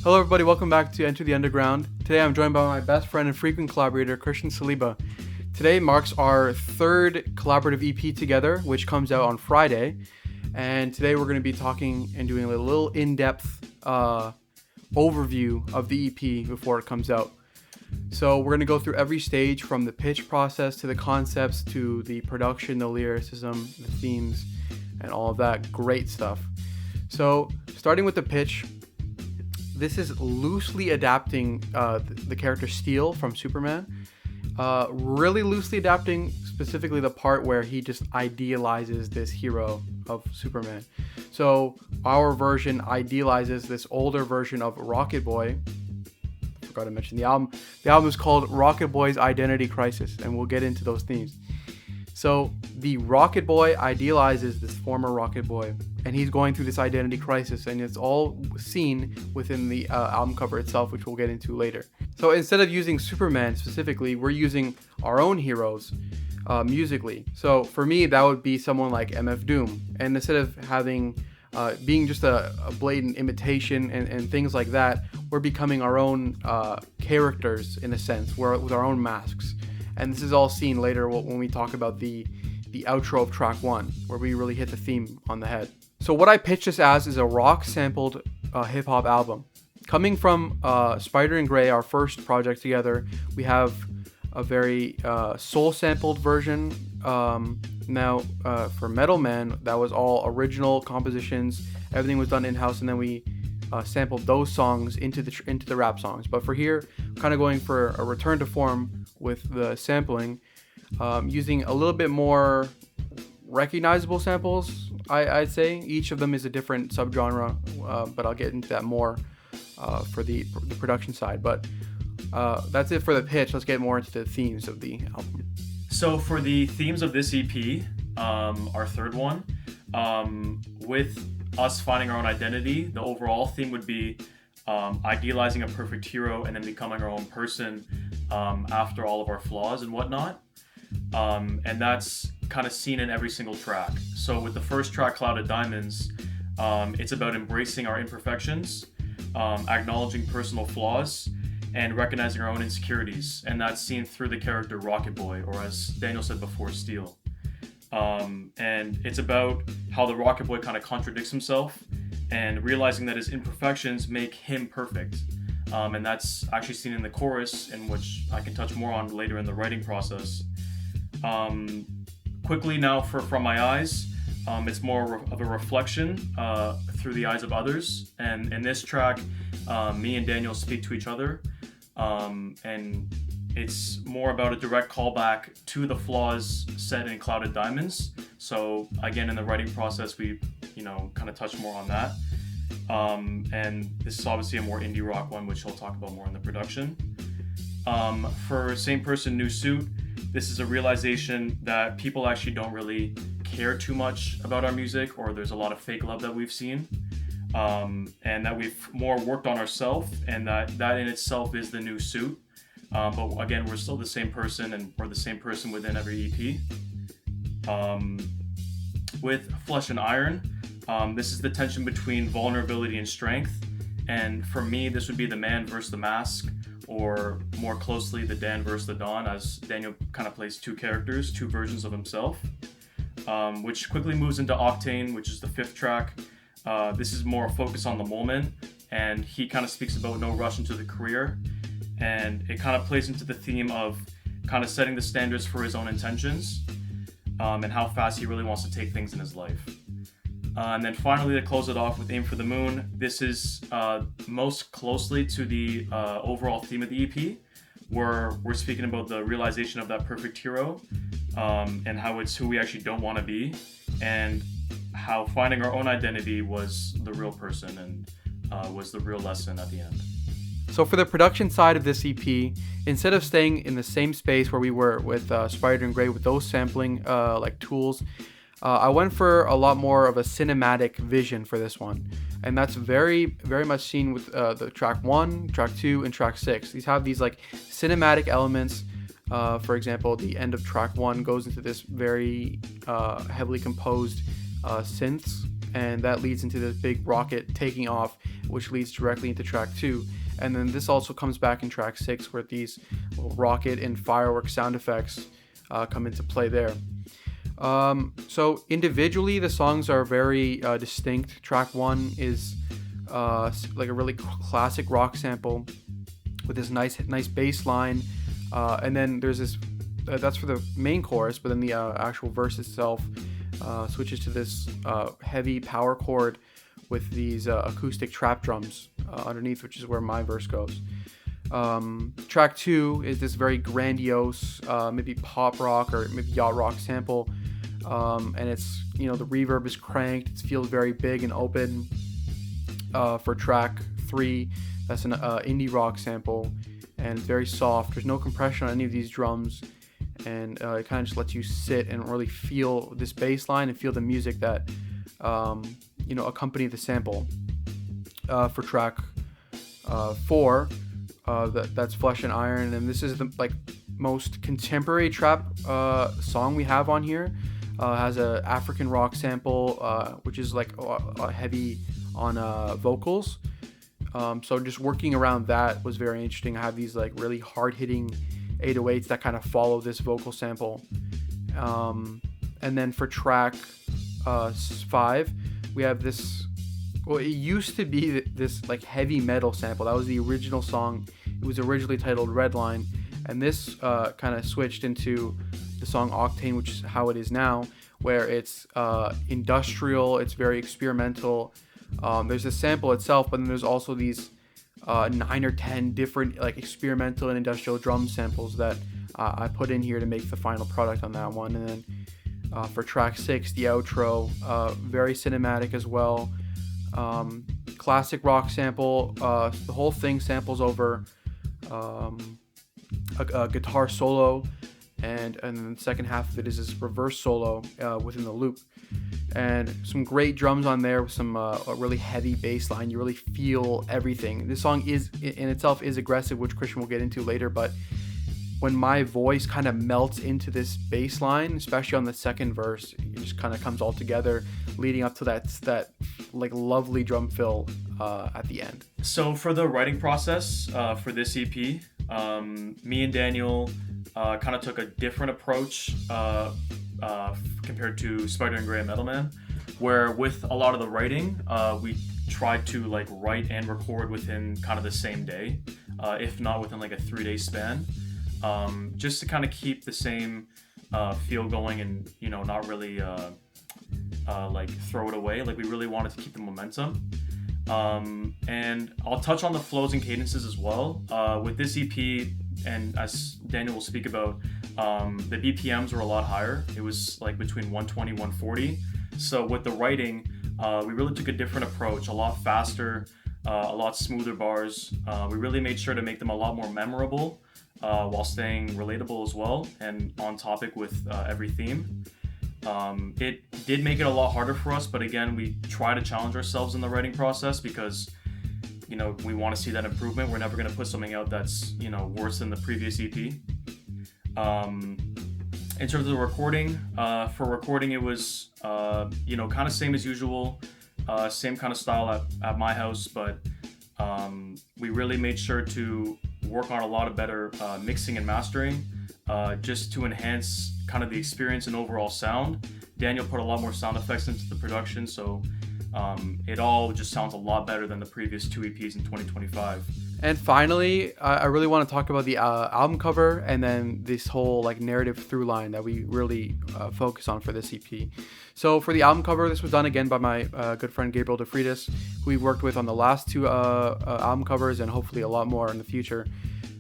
Hello everybody, welcome back to Enter the Underground. Today I'm joined by my best friend and frequent collaborator, Christian Saliba. Today marks our third collaborative EP together, which comes out on Friday. And today we're going to be talking and doing a little in-depth overview of the EP before it comes out. So we're going to go through every stage from the pitch process to the concepts to the production, the lyricism, the themes, and all of that great stuff. So starting with the pitch, this is loosely adapting the character Steel from Superman. Really loosely adapting specifically the part where he just idealizes this hero of Superman. So our version idealizes this older version of Rocketboy. Forgot to mention the album. The album is called Rocketboy's Identity Crisis, and we'll get into those themes. So the Rocketboy idealizes this former Rocketboy, and he's going through this identity crisis, and it's all seen within the album cover itself, which we'll get into later. So instead of using Superman specifically, we're using our own heroes musically. So for me, that would be someone like MF Doom, and instead of having being just a blatant imitation and things like that, we're becoming our own characters in a sense, with our own masks. And this is all seen later when we talk about the outro of track 1, where we really hit the theme on the head. So what I pitch this as is a rock-sampled hip-hop album. Coming from Spider and Grey, our first project together, we have a very soul-sampled version. Now, for Metal Man, that was all original compositions. Everything was done in-house, and then we sampled those songs into the rap songs. But for here, kind of going for a return to form with the sampling, using a little bit more recognizable samples, I'd say. Each of them is a different subgenre, but I'll get into that more for the production side. But that's it for the pitch. Let's get more into the themes of the album. So for the themes of this EP, our third one, with us finding our own identity, the overall theme would be idealizing a perfect hero and then becoming our own person after all of our flaws and whatnot. And that's kind of seen in every single track. So with the first track, Clouded Diamonds, it's about embracing our imperfections, acknowledging personal flaws, and recognizing our own insecurities. And that's seen through the character Rocketboy, or as Daniel said before, Steel. And it's about how the Rocketboy kind of contradicts himself and realizing that his imperfections make him perfect. And that's actually seen in the chorus, in which I can touch more on later in the writing process. Quickly now From My Eyes, it's more of a reflection through the eyes of others. And in this track, me and Daniel speak to each other. And it's more about a direct callback to the flaws set in Clouded Diamonds. So again, in the writing process, we, kind of touch more on that. And this is obviously a more indie rock one, which I'll talk about more in the production. For Same Person, New Suit, this is a realization that people actually don't really care too much about our music, or there's a lot of fake love that we've seen. And that we've more worked on ourselves, and that in itself is the new suit. But again, we're still the same person, and we're the same person within every EP. With Flesh and Iron, this is the tension between vulnerability and strength. And for me, this would be the man versus the mask, or more closely, the Dan versus the Don, as Daniel kind of plays two characters, two versions of himself. Which quickly moves into Octane, which is the fifth track. This is more a focus on the moment, and he kind of speaks about no rush into the career, and it kind of plays into the theme of kind of setting the standards for his own intentions, and how fast he really wants to take things in his life. And then finally, to close it off with Aim for the Moon, this is most closely to the overall theme of the EP, where we're speaking about the realization of that perfect hero, and how it's who we actually don't want to be, and how finding our own identity was the real person and was the real lesson at the end. So for the production side of this EP, instead of staying in the same space where we were with Spider and Grey with those sampling tools, I went for a lot more of a cinematic vision for this one. And that's very, very much seen with the track 1, track 2, and track 6. These have these cinematic elements. For example, the end of track 1 goes into this very heavily composed synths, and that leads into this big rocket taking off which leads directly into track 2. And then this also comes back in track 6, where these rocket and fireworks sound effects come into play there. So individually, the songs are very distinct. Track 1 is like a really classic rock sample with this nice bass line, and then there's this that's for the main chorus, but then the actual verse itself switches to this heavy power chord with these acoustic trap drums underneath, which is where my verse goes. Track 2 is this very grandiose, maybe pop rock or maybe yacht rock sample, and it's, the reverb is cranked. It feels very big and open. For track 3, that's an indie rock sample, and it's very soft. There's no compression on any of these drums, and it kind of just lets you sit and really feel this bass line and feel the music that accompany the sample. For track 4, that's Flesh and Iron, and this is the most contemporary trap song we have on here. Has a African rock sample, which is heavy on vocals. So just working around that was very interesting. I have these really hard-hitting 808s that kind of follow this vocal sample. And then for track 5, we have this, it used to be this heavy metal sample. That was the original song. It was originally titled Redline, and this kind of switched into the song Octane, which is how it is now, where it's industrial, it's very experimental. There's a sample itself, but then there's also these 9 or 10 different experimental and industrial drum samples that I put in here to make the final product on that one. And then for track 6, the outro, very cinematic as well. Classic rock sample. The whole thing samples over a guitar solo, and then the second half of it is this reverse solo within the loop. And some great drums on there with some a really heavy bass line. You really feel everything. This song is in itself is aggressive, which Christian will get into later, but when my voice kind of melts into this bass line, especially on the second verse, it just kind of comes all together, leading up to that lovely drum fill at the end. So for the writing process for this EP, me and Daniel kind of took a different approach compared to Spider and Grey and Metal Man, where with a lot of the writing, we tried to write and record within kind of the same day, if not within a 3-day span, just to kind of keep the same feel going and not really throw it away. We really wanted to keep the momentum. And I'll touch on the flows and cadences as well. With this EP, and as Daniel will speak about, the BPMs were a lot higher. It was between 120, 140. So with the writing, we really took a different approach, a lot faster, a lot smoother bars. We really made sure to make them a lot more memorable while staying relatable as well and on topic with every theme. It did make it a lot harder for us, but again, we try to challenge ourselves in the writing process because we want to see that improvement. We're never going to put something out that's worse than the previous EP. In terms of the recording, for recording it was kind of same as usual, same kind of style at my house, but we really made sure to work on a lot of better mixing and mastering, just to enhance kind of the experience and overall sound. Daniel put a lot more sound effects into the production, so it all just sounds a lot better than the previous 2 EPs in 2025. And finally, I really want to talk about the album cover and then this whole narrative through line that we really focus on for this EP. So for the album cover, this was done again by my good friend Gabriel DeFriedis, who we worked with on the last 2 album covers and hopefully a lot more in the future.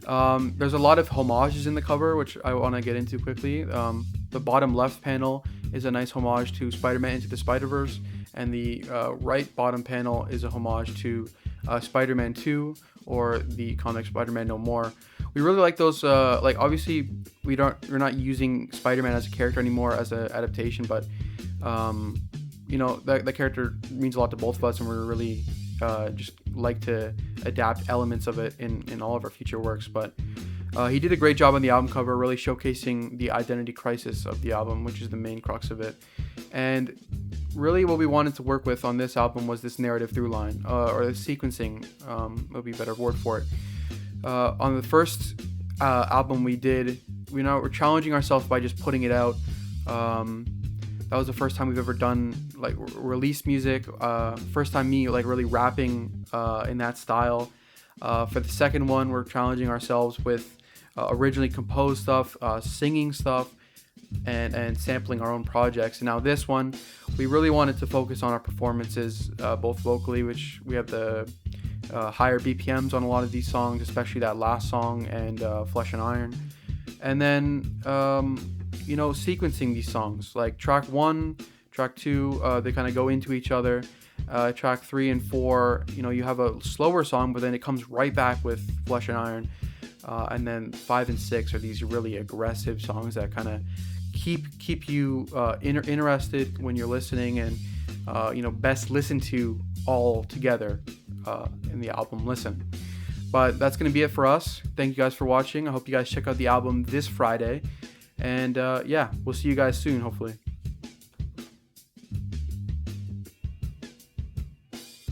There's a lot of homages in the cover, which I want to get into quickly. The bottom left panel is a nice homage to Spider-Man Into the Spider-Verse, and the right bottom panel is a homage to Spider-Man 2 or the comic Spider-Man No More. We really like those. Obviously, we're not using Spider-Man as a character anymore as an adaptation, but that character means a lot to both of us, and we're really just like to adapt elements of it in all of our future works. But he did a great job on the album cover, really showcasing the identity crisis of the album, which is the main crux of it. And really what we wanted to work with on this album was this narrative through line, or the sequencing, would be a better word for it. On the first album we did, we're challenging ourselves by just putting it out. That was the first time we've ever done like released music. First time me like really rapping in that style. For the second one, we're challenging ourselves with originally composed stuff, singing stuff, and sampling our own projects. And now this one, we really wanted to focus on our performances, both vocally, which we have the higher BPMs on a lot of these songs, especially that last song and Flesh and Iron. And then sequencing these songs, like track 1, track 2, they kind of go into each other. Track 3 and 4, you have a slower song, but then it comes right back with Flesh and Iron. And then 5 and 6 are these really aggressive songs that kind of keep you interested when you're listening, and best listened to all together in the album listen. But that's going to be it for us. Thank you guys for watching. I hope you guys check out the album this Friday. And we'll see you guys soon, hopefully.